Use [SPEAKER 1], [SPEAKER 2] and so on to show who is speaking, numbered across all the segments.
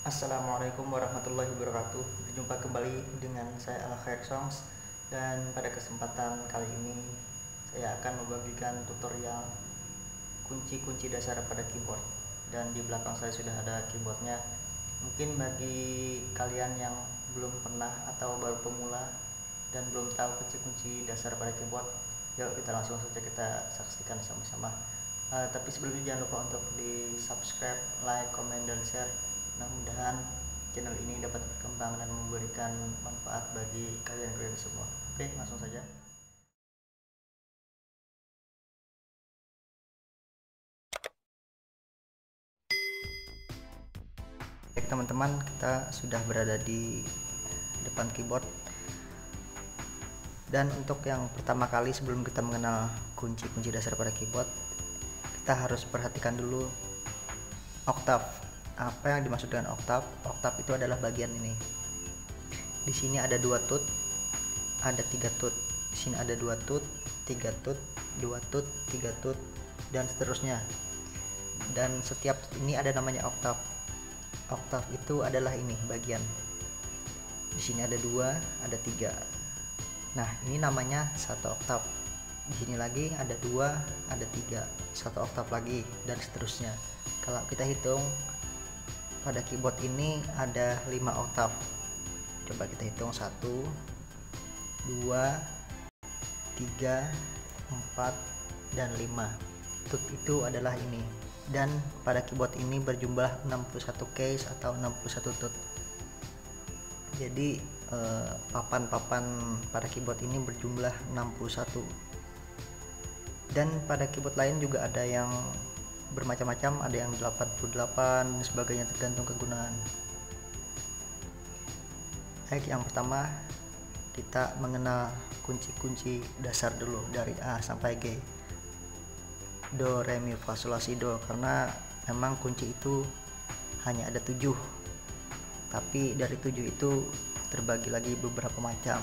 [SPEAKER 1] Assalamualaikum warahmatullahi wabarakatuh. Berjumpa kembali dengan saya Al Khair Songs, dan pada kesempatan kali ini saya akan membagikan tutorial kunci-kunci dasar pada keyboard. Dan di belakang saya sudah ada keyboardnya. Mungkin bagi kalian yang belum pernah atau baru pemula dan belum tahu kunci-kunci dasar pada keyboard, yuk kita langsung saja kita saksikan sama-sama. Tapi sebelumnya jangan lupa untuk di subscribe, like, comment, dan share. Mudah-mudahan channel ini dapat berkembang dan memberikan manfaat bagi kalian semua. Oke, langsung saja. Baik teman-teman, kita sudah berada di depan keyboard. Dan untuk yang pertama kali, sebelum kita mengenal kunci-kunci dasar pada keyboard, kita harus perhatikan dulu oktav. Apa yang dimaksud dengan oktav? Oktav itu adalah bagian ini. Di sini ada 2 tut, ada 3 tut. Di sini ada 2 tut, 3 tut, 2 tut, 3 tut, dan seterusnya. Dan setiap ini ada namanya oktav. Oktav itu adalah ini bagian. Di sini ada 2, ada 3. Nah, ini namanya 1 oktav. Di sini lagi ada 2, ada 3, 1 oktav lagi, dan seterusnya. Kalau kita hitung, pada keyboard ini ada 5 oktav. Coba kita hitung 1, 2, 3, 4, dan 5. Tut itu adalah ini. Dan pada keyboard ini berjumlah 61 case atau 61 tut. Jadi papan-papan pada keyboard ini berjumlah 61. Dan pada keyboard lain juga ada yang bermacam-macam, ada yang 88 dan sebagainya, tergantung kegunaan. Baik, yang pertama kita mengenal kunci-kunci dasar dulu dari A sampai G. Do, re, mi, fa, sol, la, si, do. Karena memang kunci itu hanya ada 7, tapi dari 7 itu terbagi lagi beberapa macam.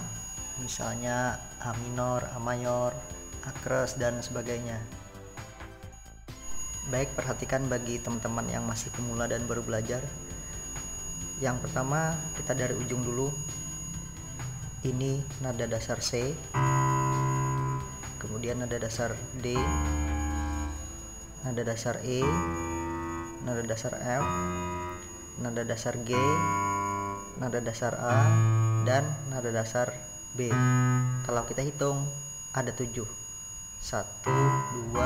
[SPEAKER 1] Misalnya A minor, A mayor, A kres, dan sebagainya. Baik, perhatikan bagi teman-teman yang masih pemula dan baru belajar. Yang pertama, kita dari ujung dulu. Ini nada dasar C, kemudian nada dasar D, nada dasar E, nada dasar F, nada dasar G, nada dasar A, dan nada dasar B. Kalau kita hitung ada 7. 1, 2, 3,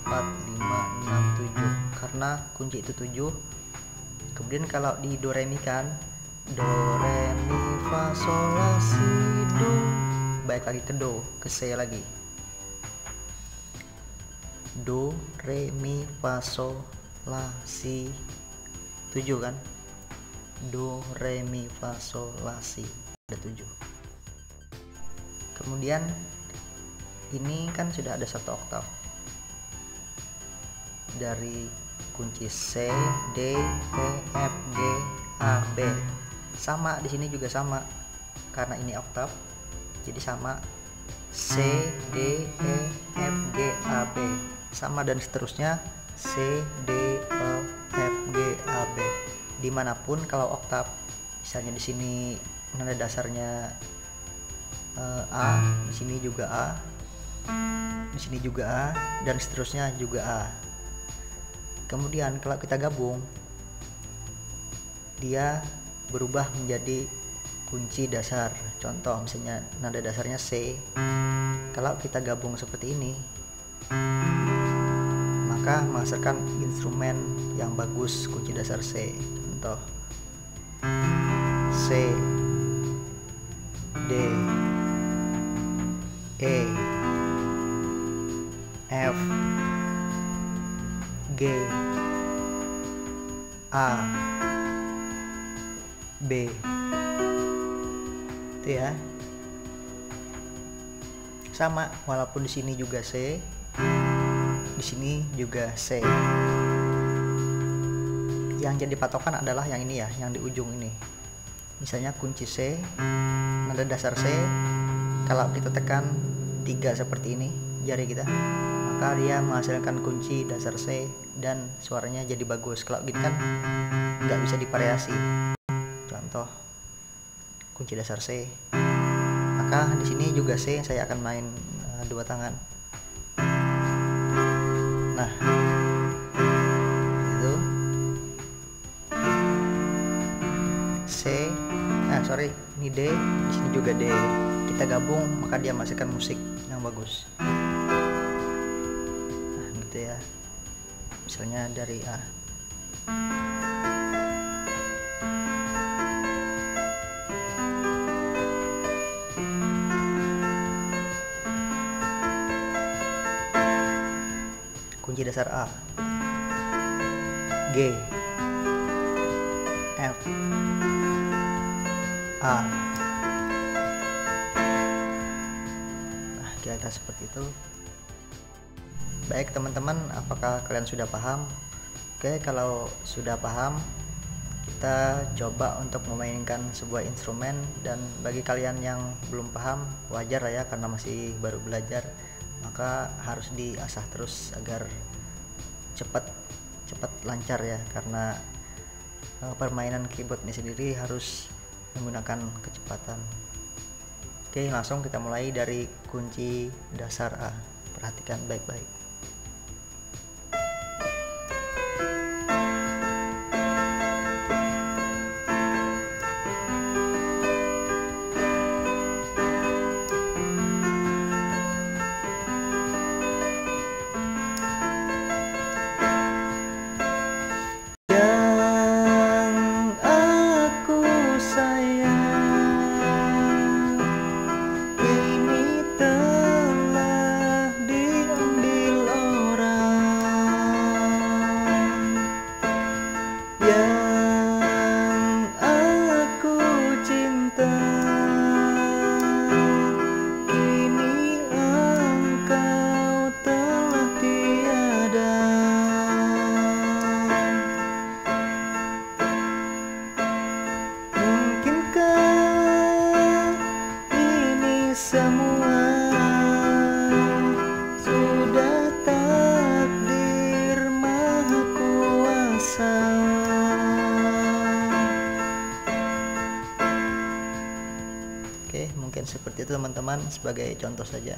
[SPEAKER 1] 4, 5, 6, 7. Karena kunci itu 7. Kemudian kalau di do re mi kan, do re mi fa sol la si do. Baik lagi ke do, ke C lagi. Do re mi fa sol la si 7 kan? Do re mi fa sol la si, ada 7. Kemudian ini kan sudah ada 1 oktav dari kunci C, D, E, F, G, A, B. Sama di sini juga sama, karena ini oktav jadi sama. C, D, E, F, G, A, B sama, dan seterusnya C, D, E, F, G, A, B. Dimanapun kalau oktav, misalnya di sini nada dasarnya A, di sini juga A, di sini juga A, dan seterusnya juga A. Kemudian kalau kita gabung, dia berubah menjadi kunci dasar. Contoh misalnya nada dasarnya C, kalau kita gabung seperti ini, maka menghasilkan instrumen yang bagus, kunci dasar C. Contoh C, D, E, F, G, A, B. Itu ya. Sama, walaupun di sini juga C, di sini juga C. Yang jadi patokan adalah yang ini ya, yang di ujung ini. Misalnya kunci C, nada dasar C, kalau kita tekan 3 seperti ini jari kita, maka dia menghasilkan kunci dasar C dan suaranya jadi bagus. Kalau gitu kan nggak bisa divariasi. Contoh kunci dasar C, maka di sini juga C saya akan main dua tangan. Nah, itu C, ini D, di sini juga D. Kita gabung maka dia menghasilkan musik yang bagus. Nah, gitu ya. Misalnya dari A. Kunci dasar A, G, F, A. Nah, kira-kira seperti itu. Baik teman-teman, apakah kalian sudah paham? Oke, kalau sudah paham, kita coba untuk memainkan sebuah instrumen. Dan bagi kalian yang belum paham, wajar lah ya, karena masih baru belajar, maka harus diasah terus agar cepat lancar ya, karena permainan keyboard ini sendiri harus menggunakan kecepatan. Oke, langsung kita mulai dari kunci dasar A. Perhatikan baik-baik. Semua sudah takdir Maha Kuasa. Oke, mungkin seperti itu teman-teman, sebagai contoh saja.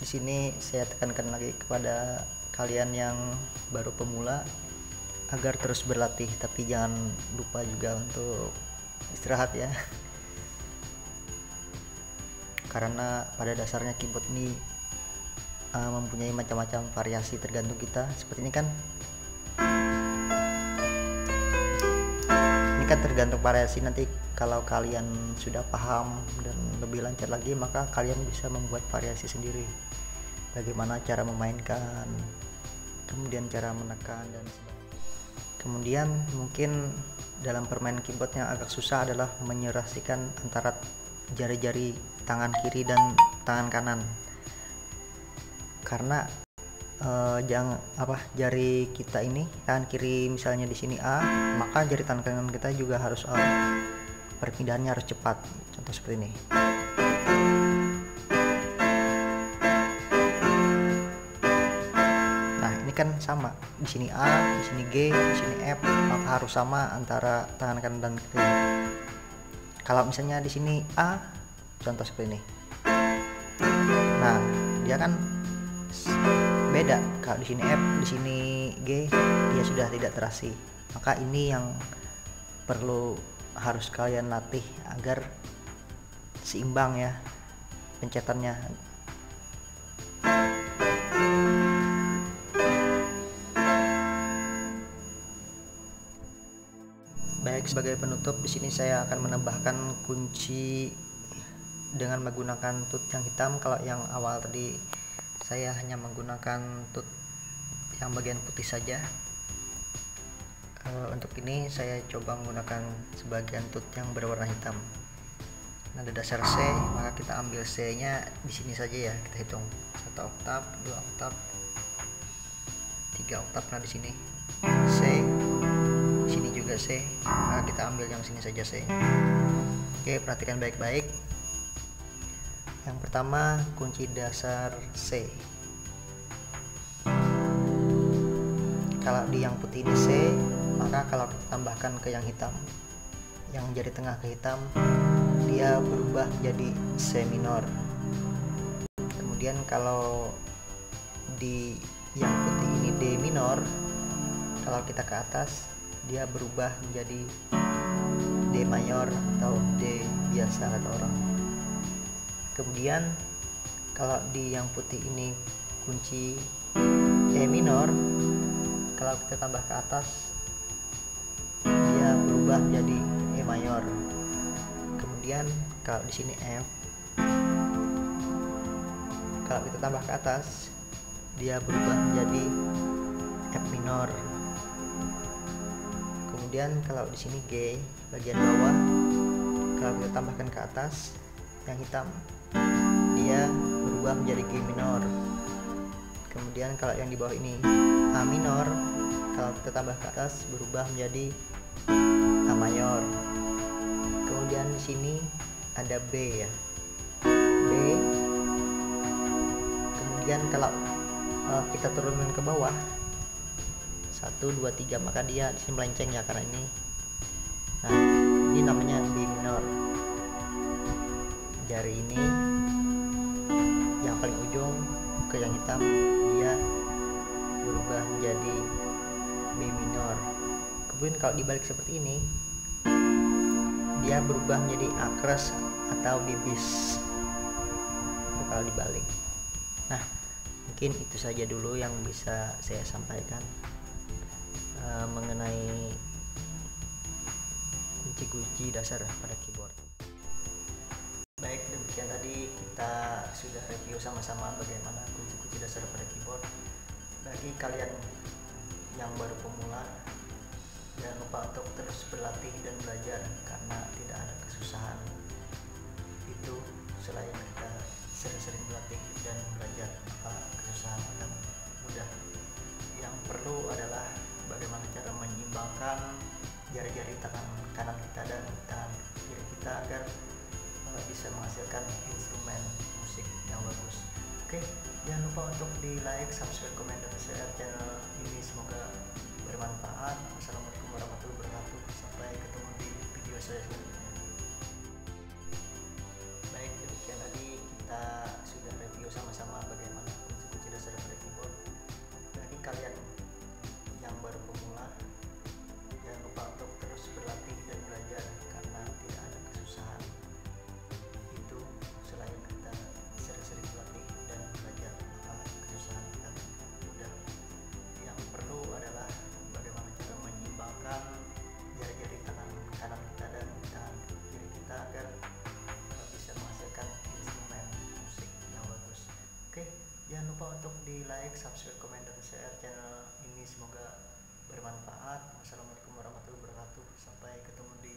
[SPEAKER 1] Di sini saya tekankan lagi kepada kalian yang baru pemula agar terus berlatih, tapi jangan lupa juga untuk istirahat ya. Karena pada dasarnya keyboard ini mempunyai macam-macam variasi tergantung kita. Seperti ini kan, tergantung variasi. Nanti kalau kalian sudah paham dan lebih lancar lagi, maka kalian bisa membuat variasi sendiri, bagaimana cara memainkan, kemudian cara menekan dan sebagainya. Kemudian mungkin dalam permainan keyboard yang agak susah adalah menyerasikan antara jari-jari tangan kiri dan tangan kanan, karena jari kita ini, tangan kiri misalnya di sini A, maka jari tangan kanan kita juga harus A. Perpindahannya harus cepat. Contoh seperti ini. Nah, ini kan sama. Di sini A, di sini G, di sini F, maka harus sama antara tangan kanan dan kiri. Kalau misalnya di sini A, contoh seperti ini. Nah, dia kan beda. Kalau di sini F, di sini G, dia sudah tidak terasi. Maka ini yang perlu harus kalian latih agar seimbang ya pencetannya. Baik, sebagai penutup di sini saya akan menambahkan kunci dengan menggunakan tut yang hitam. Kalau yang awal tadi saya hanya menggunakan tut yang bagian putih saja. Untuk ini saya coba menggunakan sebagian tut yang berwarna hitam. Nada dasar C, maka kita ambil C nya di sini saja ya. Kita hitung 1 oktav, 2 oktav, 3 oktav. Nah, di sini C, di sini juga C, maka kita ambil yang sini saja C. Oke, perhatikan baik-baik. Yang pertama kunci dasar C, Kalau di yang putih ini C, maka kalau kita tambahkan ke yang hitam, yang jari tengah ke hitam, dia berubah menjadi C minor. Kemudian kalau di yang putih ini D minor, kalau kita ke atas dia berubah menjadi D mayor atau D biasa kata orang. Kemudian kalau di yang putih ini kunci E minor, kalau kita tambah ke atas dia berubah menjadi E mayor. Kemudian kalau di sini F, kalau kita tambah ke atas dia berubah menjadi F minor. Kemudian kalau di sini G bagian bawah, kalau kita tambahkan ke atas yang hitam, dia berubah menjadi G minor. Kemudian kalau yang di bawah ini A minor, kalau kita tambah ke atas berubah menjadi A mayor. Kemudian di sini ada B ya, B. Kemudian kalau kita turunkan ke bawah 1, 2, 3, maka dia di sini melenceng ya karena ini. Nah, ini namanya B minor. Jari ini yang paling ujung ke yang hitam, dia berubah menjadi B minor. Kemudian kalau dibalik seperti ini, dia berubah menjadi A kres atau B bis. Itu kalau dibalik. Nah, mungkin itu saja dulu yang bisa saya sampaikan mengenai kunci-kunci dasar pada keyboard. Baik, demikian tadi kita sudah review sama-sama bagaimana kunci-kunci dasar pada keyboard. Bagi kalian yang baru pemula, jangan lupa untuk terus berlatih dan belajar karena tidak ada kesusahan. Itu selain kita sering-sering berlatih dan belajar, maka kesusahan akan mudah. Yang perlu adalah bagaimana cara menyeimbangkan jari-jari tangan kanan kita dan tangan kiri kita agar bisa menghasilkan instrumen musik yang bagus. Oke, jangan lupa untuk di like, subscribe, komen, dan share channel ini. Semoga bermanfaat. Wassalamualaikum warahmatullahi wabarakatuh. Sampai ketemu di video saya selanjutnya. Baik, demikian tadi kita sudah review sama-sama bagaimana kunci-kunci dasar pada keyboard. Bagi kalian yang baru pemula, jangan lupa untuk terus berlatih dan belajar karena tidak ada kesusahan. Itu selain kita sering-sering berlatih dan belajar, maka kesusahan akan mudah. Yang perlu adalah bagaimana cara menyeimbangkan jari-jari tangan kanan kita dan tangan kiri kita agar bisa menghasilkan instrumen musik yang bagus. Oke, jangan lupa untuk di like, subscribe, komen, dan share channel ini. Semoga bermanfaat. Wassalamualaikum warahmatullahi wabarakatuh. Sampai ketemu di